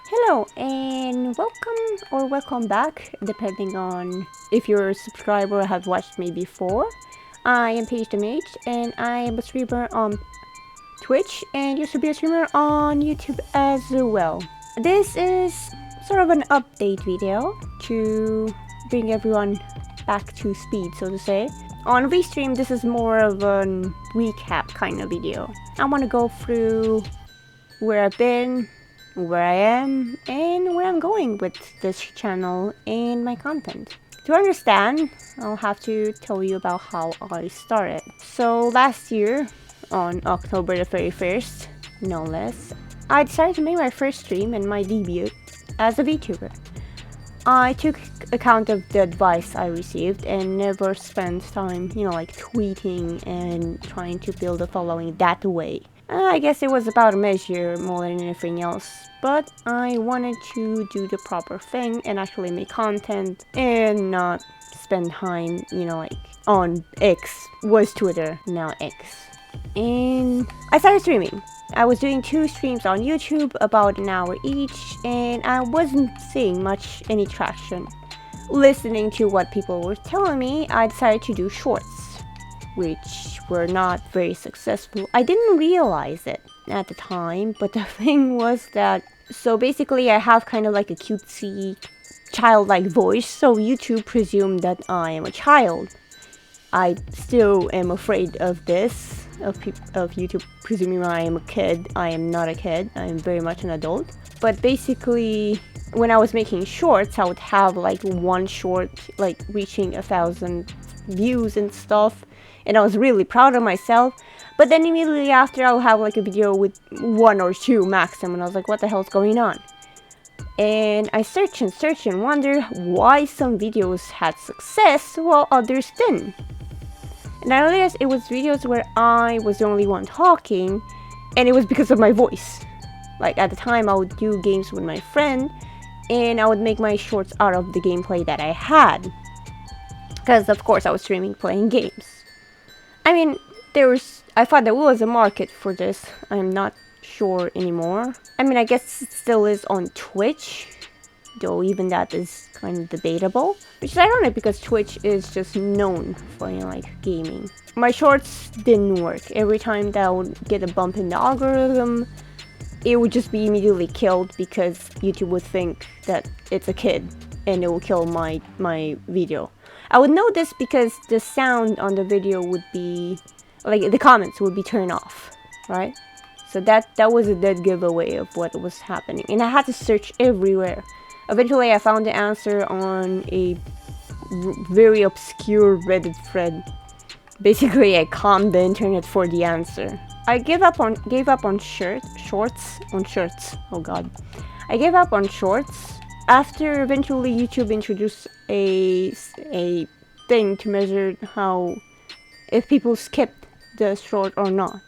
Hello and welcome back, depending on if you're a subscriber or have watched me before. I am Paige the Mage and I am a streamer on Twitch and used to be a streamer on YouTube as well. This is sort of an update video to bring everyone back to speed, so to say. On Restream, this is more of a recap kind of video. I want to go through where I've been, where I am, and where I'm going with this channel and my content. To understand, I'll have to tell you about how I started. So last year, on October the 31st, no less, I decided to make my first stream and my debut as a VTuber. I took account of the advice I received and never spent time, like tweeting and trying to build a following that way. I guess it was about a measure more than anything else, but I wanted to do the proper thing and actually make content and not spend time, on X, was Twitter, now X. And I started streaming. I was doing 2 streams on YouTube, about an hour each, and I wasn't seeing much any traction. Listening to what people were telling me, I decided to do shorts, which were not very successful. I didn't realize it at the time, but the thing was that, so basically I have kind of like a cutesy, childlike voice, so YouTube presumed that I am a child. I still am afraid of this, of YouTube presuming I am a kid. I am not a kid, I am very much an adult. But basically, when I was making shorts, I would have like one short, like reaching 1,000 views and stuff. And I was really proud of myself. But then immediately after, I'll have like a video with 1 or 2 maximum. And I was like, what the hell's going on? And I search and wonder why some videos had success while others didn't. And I realized it was videos where I was the only one talking, and it was because of my voice. Like at the time I would do games with my friend, and I would make my shorts out of the gameplay that I had. Because of course I was streaming playing games. I mean, I thought there was a market for this. I'm not sure anymore. I mean, I guess it still is on Twitch, though even that is kind of debatable. Which is ironic because Twitch is just known for, gaming. My shorts didn't work. Every time that I would get a bump in the algorithm, it would just be immediately killed because YouTube would think that it's a kid and it will kill my video. I would know this because the sound on the video would be, like, the comments would be turned off, right? So that was a dead giveaway of what was happening. And I had to search everywhere. Eventually I found the answer on a very obscure Reddit thread. Basically I combed the internet for the answer. I gave up on shorts. Oh god. I gave up on shorts after eventually YouTube introduced a thing to measure if people skipped the short or not.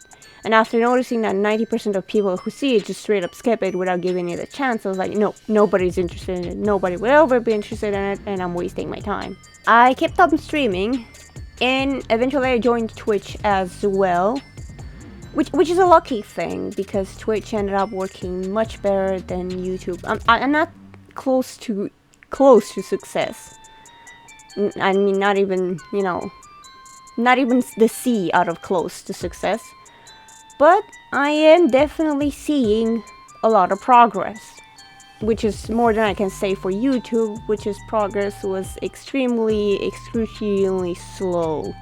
And after noticing that 90% of people who see it just straight up skip it without giving it a chance, I was like, no, nobody's interested in it. Nobody will ever be interested in it, and I'm wasting my time. I kept on streaming, and eventually I joined Twitch as well. Which is a lucky thing, because Twitch ended up working much better than YouTube. I'm not close to success. I mean, not even the C out of close to success. But I am definitely seeing a lot of progress, which is more than I can say for YouTube, progress was excruciatingly slow,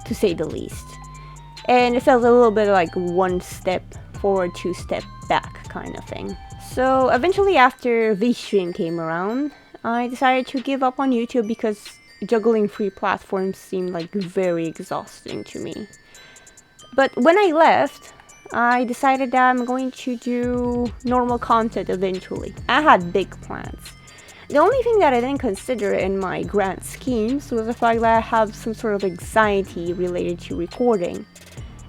to say the least. And it felt a little bit like 1 step forward, 2 step back kind of thing. So eventually after Vstream came around, I decided to give up on YouTube because juggling 3 platforms seemed like very exhausting to me. But when I left, I decided that I'm going to do normal content eventually. I had big plans. The only thing that I didn't consider in my grand schemes was the fact that I have some sort of anxiety related to recording.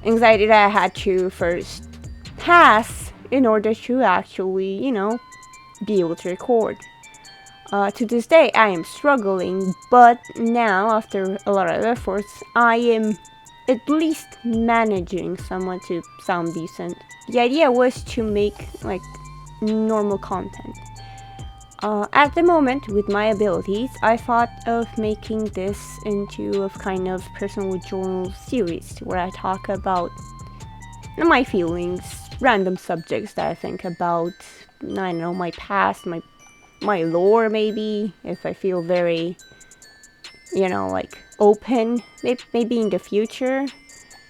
Anxiety that I had to first pass in order to actually, be able to record. To this day, I am struggling, but now, after a lot of efforts, I am at least managing somewhat to sound decent. The idea was to make, like, normal content. At the moment, with my abilities, I thought of making this into a kind of personal journal series where I talk about my feelings, random subjects that I think about, I don't know, my past, my lore maybe, if I feel very, like open, maybe in the future.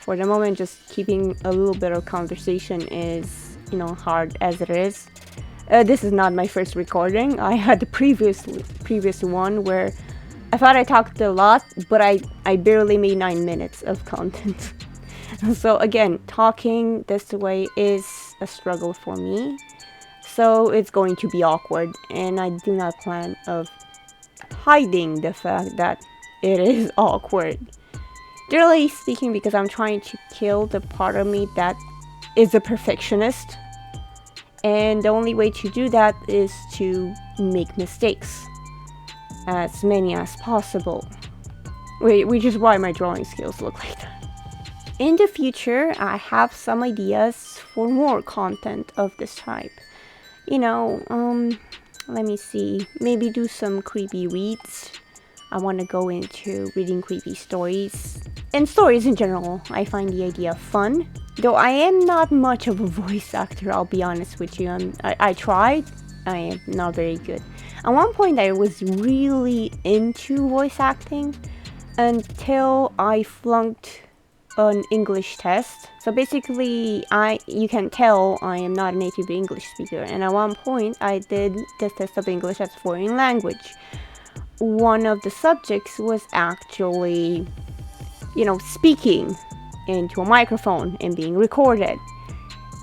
For the moment, just keeping a little bit of conversation is, hard as it is. This is not my first recording. I had the previous one where I thought I talked a lot, but I barely made 9 minutes of content. So again, talking this way is a struggle for me. So it's going to be awkward, and I do not plan of hiding the fact that it is awkward. Generally speaking, because I'm trying to kill the part of me that is a perfectionist. And the only way to do that is to make mistakes. As many as possible. Which is why my drawing skills look like that. In the future, I have some ideas for more content of this type. Let me see. Maybe do some creepy reads. I want to go into reading creepy stories. And stories in general. I find the idea fun. Though I am not much of a voice actor, I'll be honest with you. I tried. I am not very good. At one point, I was really into voice acting until I flunked an English test. So basically, you can tell I am not a native English speaker. And at one point, I did the test of English as foreign language. One of the subjects was actually, speaking into a microphone and being recorded.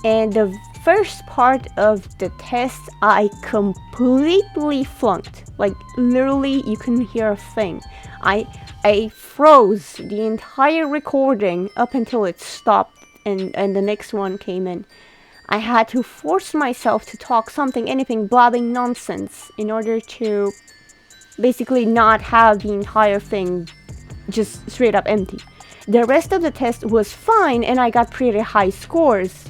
And the first part of the test, I completely flunked. Like, literally, you couldn't hear a thing. I froze the entire recording up until it stopped and the next one came in. I had to force myself to talk anything, blabbing nonsense in order to basically not have the entire thing just straight up empty. The rest of the test was fine and I got pretty high scores.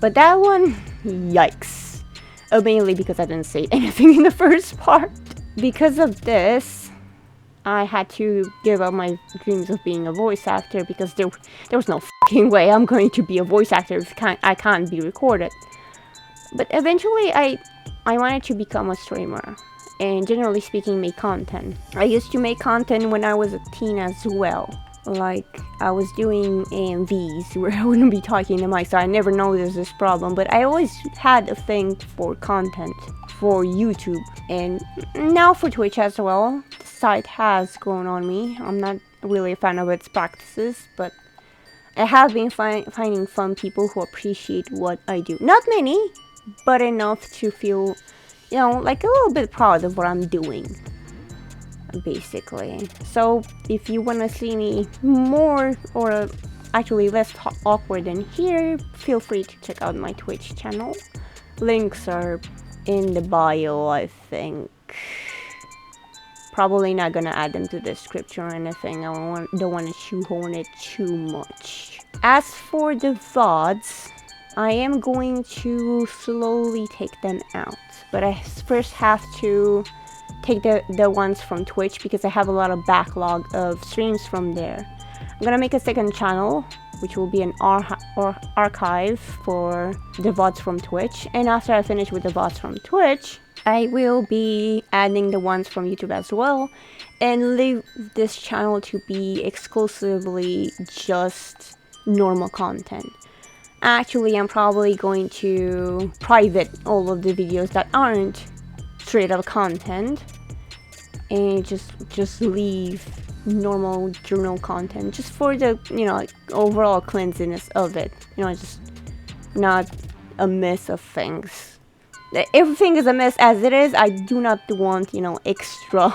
But that one, yikes. Mainly because I didn't say anything in the first part. Because of this, I had to give up my dreams of being a voice actor because there was no fucking way I'm going to be a voice actor if I can't be recorded. But eventually I wanted to become a streamer and generally speaking make content. I used to make content when I was a teen as well. Like, I was doing AMVs where I wouldn't be talking to mic, so I never noticed this problem. But I always had a thing for content for YouTube and now for Twitch as well. The site has grown on me. I'm not really a fan of its practices, but I have been finding fun people who appreciate what I do. Not many, but enough to feel, like a little bit proud of what I'm doing. Basically. So if you want to see me more or actually less awkward than here, feel free to check out my Twitch channel. Links are in the bio, I think. Probably not gonna add them to the description or anything. Don't want to shoehorn it too much. As for the VODs, I am going to slowly take them out, but I first have to take the ones from Twitch because I have a lot of backlog of streams from there. I'm gonna make a second channel, which will be an archive for the VODs from Twitch. And after I finish with the VODs from Twitch, I will be adding the ones from YouTube as well and leave this channel to be exclusively just normal content. Actually, I'm probably going to private all of the videos that aren't straight up content and just leave normal journal content just for the overall cleanliness of it, just not a mess of things. Everything is a mess as it is. I do not want extra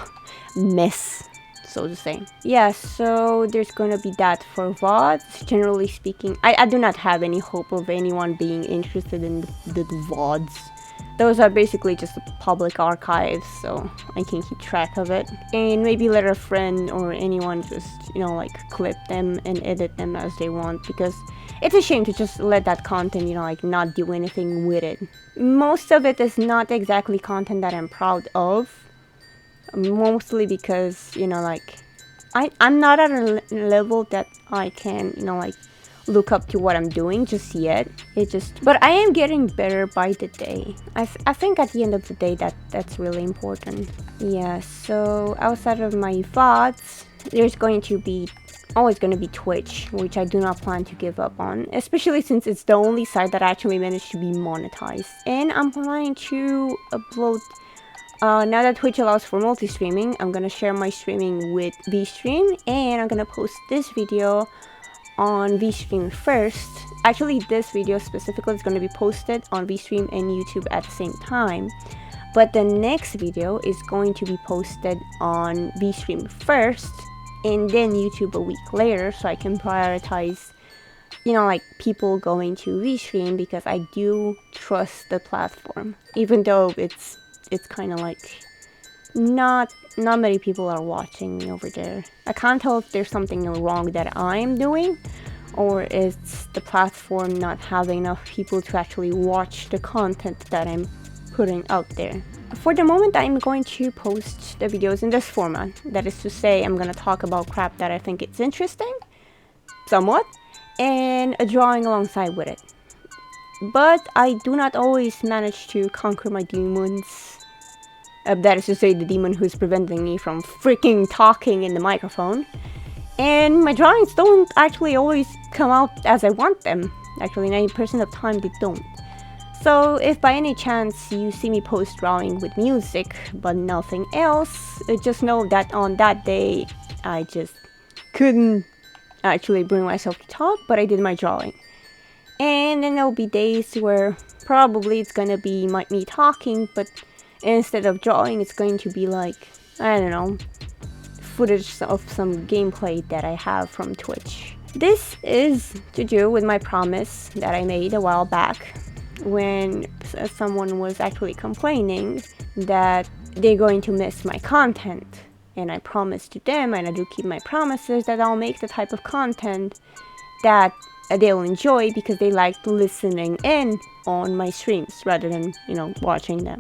mess, so to say. Yeah, so there's gonna be that for VODs. Generally speaking, I do not have any hope of anyone being interested in the VODs. Those are basically just the public archives, so I can keep track of it. And maybe let a friend or anyone just, like clip them and edit them as they want. Because it's a shame to just let that content, like not do anything with it. Most of it is not exactly content that I'm proud of, mostly because, like, I'm not at a level that I can, like, look up to what I'm doing just yet. But I am getting better by the day. I think at the end of the day that's really important. Yeah, so outside of my VODs, there's always going to be Twitch, which I do not plan to give up on, especially since it's the only site that actually managed to be monetized. And I'm planning to upload, now that Twitch allows for multi-streaming, I'm going to share my streaming with VStream, and I'm going to post this video on VStream first. Actually, this video specifically is going to be posted on VStream and YouTube at the same time. But the next video is going to be posted on VStream first, and then YouTube a week later, so I can prioritize, like, people going to VStream, because I do trust the platform, even though it's kind of like not many people are watching me over there. I can't tell if there's something wrong that I'm doing, or it's the platform not having enough people to actually watch the content that I'm putting out there. For the moment, I'm going to post the videos in this format. That is to say, I'm going to talk about crap that I think it's interesting, somewhat, and a drawing alongside with it. But I do not always manage to conquer my demons. That is to say, the demon who's preventing me from freaking talking in the microphone. And my drawings don't actually always come out as I want them. Actually, 90% of the time they don't. So if by any chance you see me post drawing with music but nothing else, just know that on that day I just couldn't actually bring myself to talk, but I did my drawing. And then there'll be days where probably it's gonna be me talking, but instead of drawing, it's going to be like, I don't know, footage of some gameplay that I have from Twitch. This is to do with my promise that I made a while back, when someone was actually complaining that they're going to miss my content. And I promised to them, and I do keep my promises, that I'll make the type of content that they'll enjoy, because they like listening in on my streams rather than, watching them.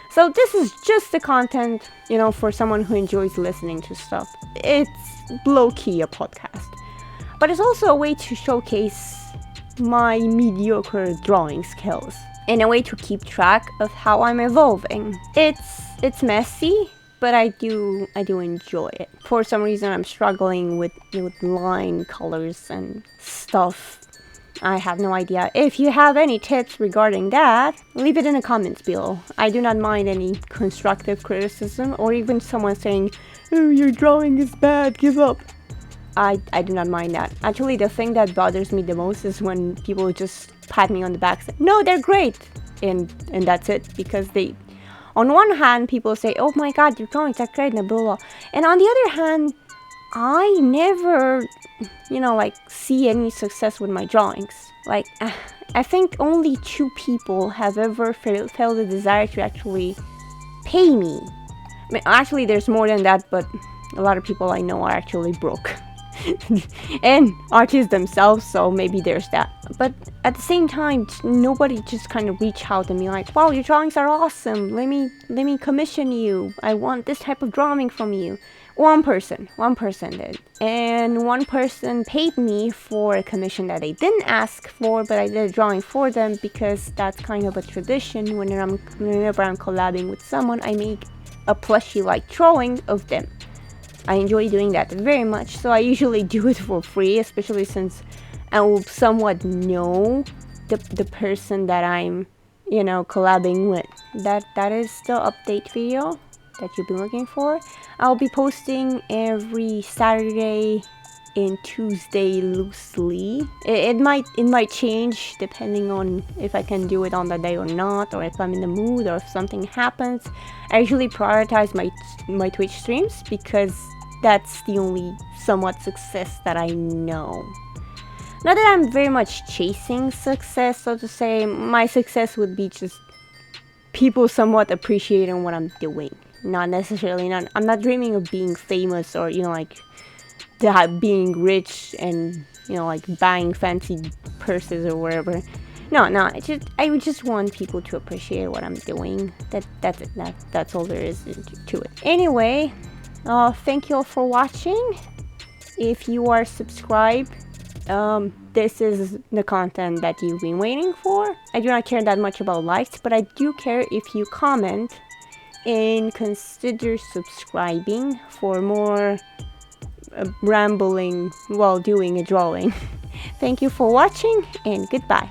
So this is just the content, for someone who enjoys listening to stuff. It's low-key a podcast. But it's also a way to showcase my mediocre drawing skills, and a way to keep track of how I'm evolving. It's messy, but I do enjoy it. For some reason, I'm struggling with line colors and stuff. I have no idea. If you have any tips regarding that, leave it in the comments below. I do not mind any constructive criticism, or even someone saying, "Oh, your drawing is bad, give up." I do not mind that. Actually, the thing that bothers me the most is when people just pat me on the back and say, "No, they're great," and that's it. Because on one hand, people say, "Oh my god, your drawings are great," and blah, blah. And on the other hand, I never, see any success with my drawings. Like, I think only 2 people have ever felt the desire to actually pay me. I mean, actually, there's more than that, but a lot of people I know are actually broke. And artists themselves, so maybe there's that. But at the same time, nobody just kind of reach out and be like, "Wow, your drawings are awesome, let me commission you, I want this type of drawing from you." One person did, and one person paid me for a commission that they didn't ask for, but I did a drawing for them, because that's kind of a tradition. Whenever I'm collabing with someone, I make a plushie-like drawing of them. I enjoy doing that very much, so I usually do it for free, especially since I will somewhat know the person that I'm, collabing with. That is the update video that you've been looking for. I'll be posting every Saturday and Tuesday loosely. It might change depending on if I can do it on the day or not, or if I'm in the mood, or if something happens. I usually prioritize my Twitch streams, because that's the only somewhat success that I know. Not that I'm very much chasing success, so to say. My success would be just people somewhat appreciating what I'm doing. Not necessarily, I'm not dreaming of being famous, or, being rich and, like buying fancy purses or whatever. No, I would just want people to appreciate what I'm doing. That's it. That's all there is to it. Anyway, thank you all for watching. If you are subscribed, this is the content that you've been waiting for. I do not care that much about likes, but I do care if you comment and consider subscribing for more rambling while doing a drawing. Thank you for watching, and goodbye.